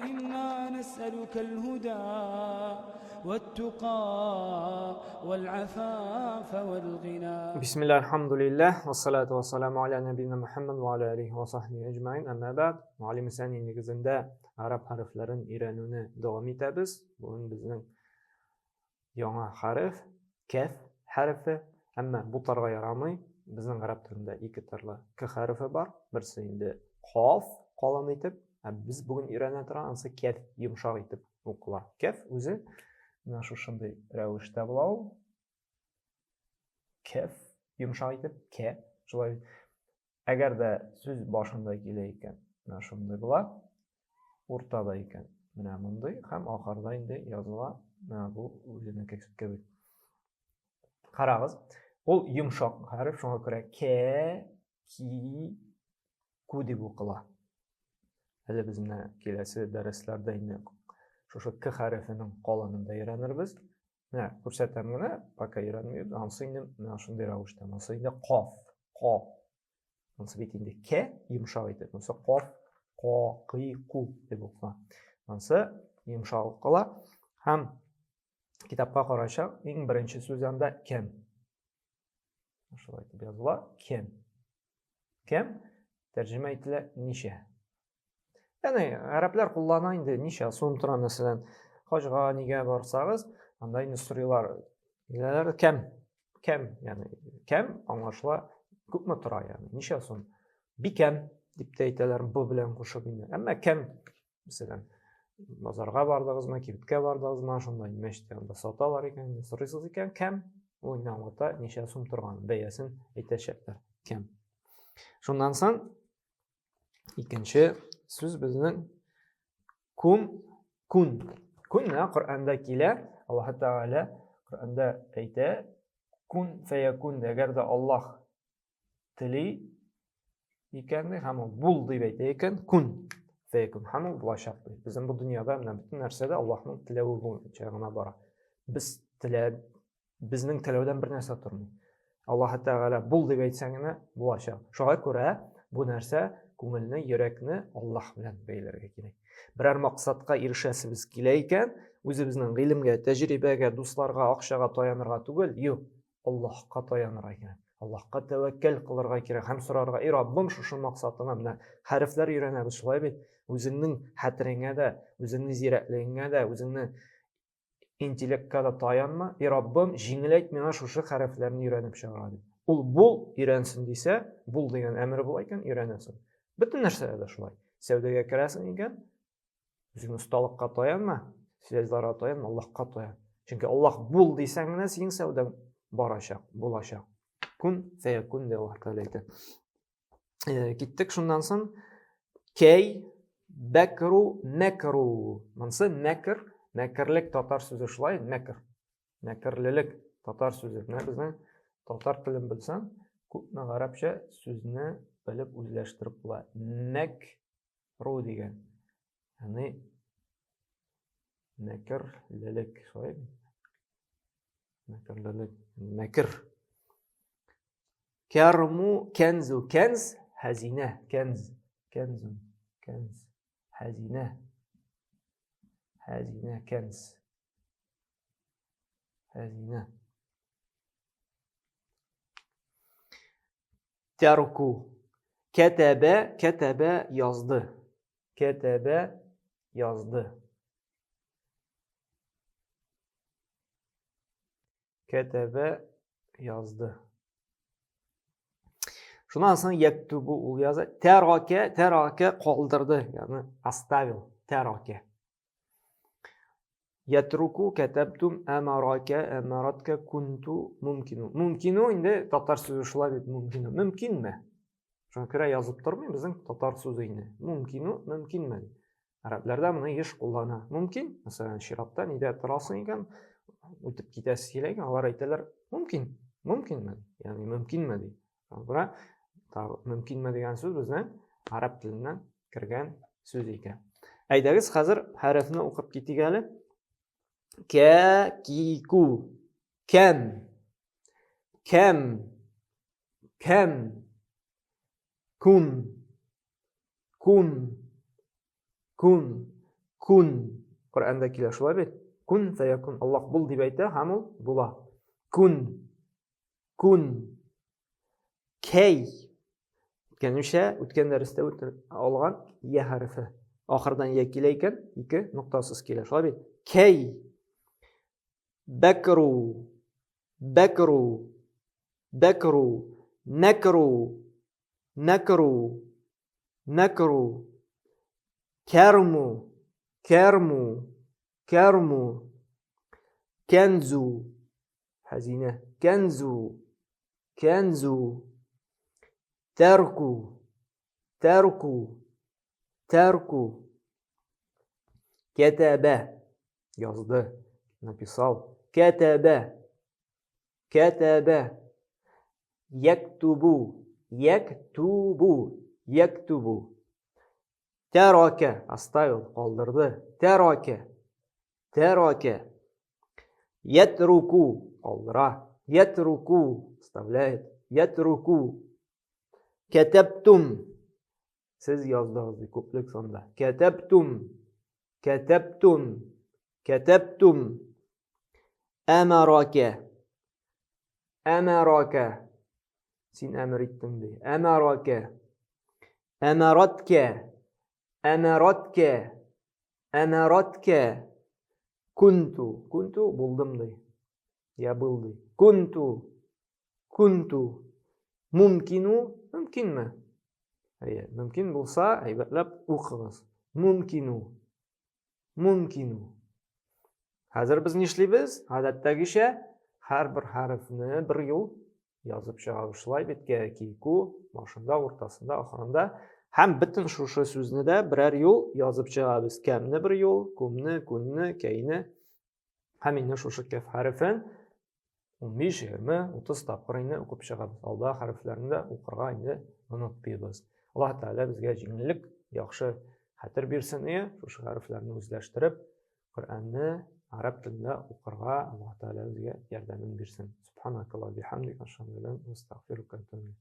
إنا نسألك الهدى والتقى والعفاف والغنى. بسم الله الحمد لله والصلاة والسلام على نبينا Muhammad ve ala alihi ve sahbihi ecmaîn. Amma ba'd. Muallim Sani negizinde Arap harflerin öğrenimini devam etamiz. Bugün bizning yangi harf kaf harfi. Amma bu targa yaramay. Bizning arab tilinde iki tarla k harfi var. Birisi endi qaf qalan etib, biz bugün öğrenadiganimiz kaf yumshoq etib o'qila. Kaf o'zi mana shu shunday ravishda bo'ladi. Kaf yumshoq etib k shulay. Agarda so'z boshida kelar ekan, mana shunday bo'ladi. O'rtada ekan, mana bunday, ham oxirida endi yoziladi. Mana bu o'zini kabi. Qarag'iz, bu yumshoq harf, shunga ko'ra k, ki, ku deb o'qiladi. Hali biz mana kelasi darslarda endi shu k harfining qolonida o'rganamiz. Mana ko'rsatamgina, paka o'rganmaymiz. Hamsi endi mana shunday ravishda. Mana endi qof, qof. Mana endi k yumshoq etib, mana qof, qo, qi, qu deb o'qiladi. Mana yumshoq o'qiladi. Ham kitobga qarashaq, eng birinchi so'zanda kim. Shunday deb yoziladi, kim. Kim tarjima etiladi nisha. Ya'ni arablar qo'llanan endi nisha so'm turadi, masalan, hojga nega borsangiz, unda endi so'raylar, kim, kim, ya'ni kim anglashla ko'pmi turadi, ya'ni nisha so'm. Bikam deb aytadilar bu bilan qo'shib endi. Ammo kim, masalan, bozorga bordingizmi, kibitga bordingizmi, shunday mashtianda sotalar ekan, so'raysiz ekan, kim o'ynamada nisha so'm turgan bayasin aytishadilar, kim. Shundan so'ng ikkinchi so'z bizning kun. Kun Qur'onda keladi. Alloh taolo Qur'onda aytadi, kun fayakun. Agarda Alloh tili ekanni ham bo'l deb aytadi ekan, kun fayakun ham bo'lashaq. Bizning bu dunyoda butun narsada Allohning tilovi bo'yicha boradi. Bizning tilovdan bir narsa turmaydi. Alloh taolo bo'l deb aytsangina bo'lashaq. Shunga ko'ra bu narsa ko'ngilni, yurakni Alloh bilan bog'larga kerak. Biror maqsadga erishasiz kelar ekan, o'zimizning ilmga, tajribaga, do'stlarga, aqshaga tayanirga tugul, yo'q, Allohga tayanirga kerak. Allohga tavakkal qilirga kerak. Ham so'rarga, "Ey Robbim, shu maqsadimga mana harflar o'rganamiz, shulay bil. O'zingning xatringga, o'zingning zirakligingga, o'zingning intellektiga tayanma. Ey Robbim, jinglayt meni shu harflarni o'rganib chiqaradi." Ul bo'l o'rgansin desa, bo'l degan amr bo'lar ekan, o'rganasan. Bütün narsalarda shulay. Savdoga kirasan ekan, o'zingni ustalikqa tayanma, so'zlarga tayanma, Allohga tayan. Chunki Alloh bo'l desangina sen savdong borashaq, bo'lashaq. Kun fayakun deb Alloh taolo aytadi. Ketdik shundan so'ng kay, bakru, makru. Mana makr, makrlik tatar so'zi shulay, makr. Makrlilik tatar so'zi. Mana bizning tatar tilini bilsam, ko'pni arabcha so'zni bilib o'zlashtirib bo'ladi. Makru degan. Ya'ni makrlilik, shulay. Makrlilik, makr. Karmu, kanzu, kanz, hazina, kanz, kanzun, kanz, hazina, hazina, kanz, hazina. Tarku, kataba yazdı. Kataba yazdı. Kataba yazdı. Shundan so'ng yaktubu u yozadi. Taraka qoldirdi, ya'ni astavil, taraka. Yatruku katabtum amaraka amaratka kuntu mumkinu. Mumkinu endi tatar so'zi shulay deb mumkinu. Mumkinmi? Shunga ko'ra yozib turmaymi bizning tatar so'zini. Mumkinu, mumkinmi? Arablarda buni ish qo'llanadi. Mumkin, masalan, shiratda nida turasan ekan, o'tib ketasiz kelar ekan, ular aytadilar, mumkin, mumkinmi? Ya'ni mumkinmi deydi. Shunga mumkinmi degan so'z bizning arab tilidan kirgan so'z ekan. Aydagiz, hozir harfni o'qib ketigani. Ka, ki, ku. Kam. Kam. Kam. Kun. Kun. Kun. kun. Qur'onda keladi shulay bit. Kun fayakun. Alloh bul deb aytadi, ham u bo'ladi. Kun. Kun. Kay. O'tgan darsda olgan ya harfi. Oxirdan ya kelar ekan, ikki nuqtasiz keladi. Shulay bit. Kay. Bakru. Bakru. Bakru. Nakru. Nakru. Nakru. Karmu. Karmu. Karmu. Kanzu. Hazine. Kanzu. Kanzu. Tarku. Tarku. Tarku. Kataba. Yazdı. Написал. Kataba. Kataba. Yaktubu. Yaktubu. Yaktubu. Taraka. Оставил. Qoldirdi. Taraka. Taraka. Yatruku. Qoldira. Yatruku. Оставляет. Yatruku. Katabtum. Siz yozdingiz ko'plik sonda. Katabtum. Katabtum. Katabtum. Amaraka. Amaraka. Sen amr etding de. Amaraka. Amaratka. Amaratka. Amaratka. Kuntu. Kuntu bo'ldim de. Ya bo'ldi. Kuntu. Kuntu. Mumkinu. Mumkinmi? Mumkin bo'lsa, aybatlab o'qimiz. Mumkinu. Mumkinu. Hozir biz nishlaymiz? Odatdagicha har bir harfni bir yo'l yozib chiqamiz. Shulay bitganki, ku boshida, o'rtasida, oxirida ham butun shu so'zni-da biror yo'l yozib chiqamiz. Kamni bir yo'l, kumni, kunni, kayni hamma shu kaf harfin 15, 20, 30 taqririni o'qib chiqamiz. Alda harflarni o'qirga endi unutmaymiz. Alloh taolo bizga yengillik, yaxshi xatir bersin. Shu harflarni o'zlashtirib, Qur'onni arab tilida o'qirga Alloh taolo bizga yordam bersin. Subhanakalloh bihamdik ashhadu an la ilaha illa anta astaghfiruka va atubu ilayk.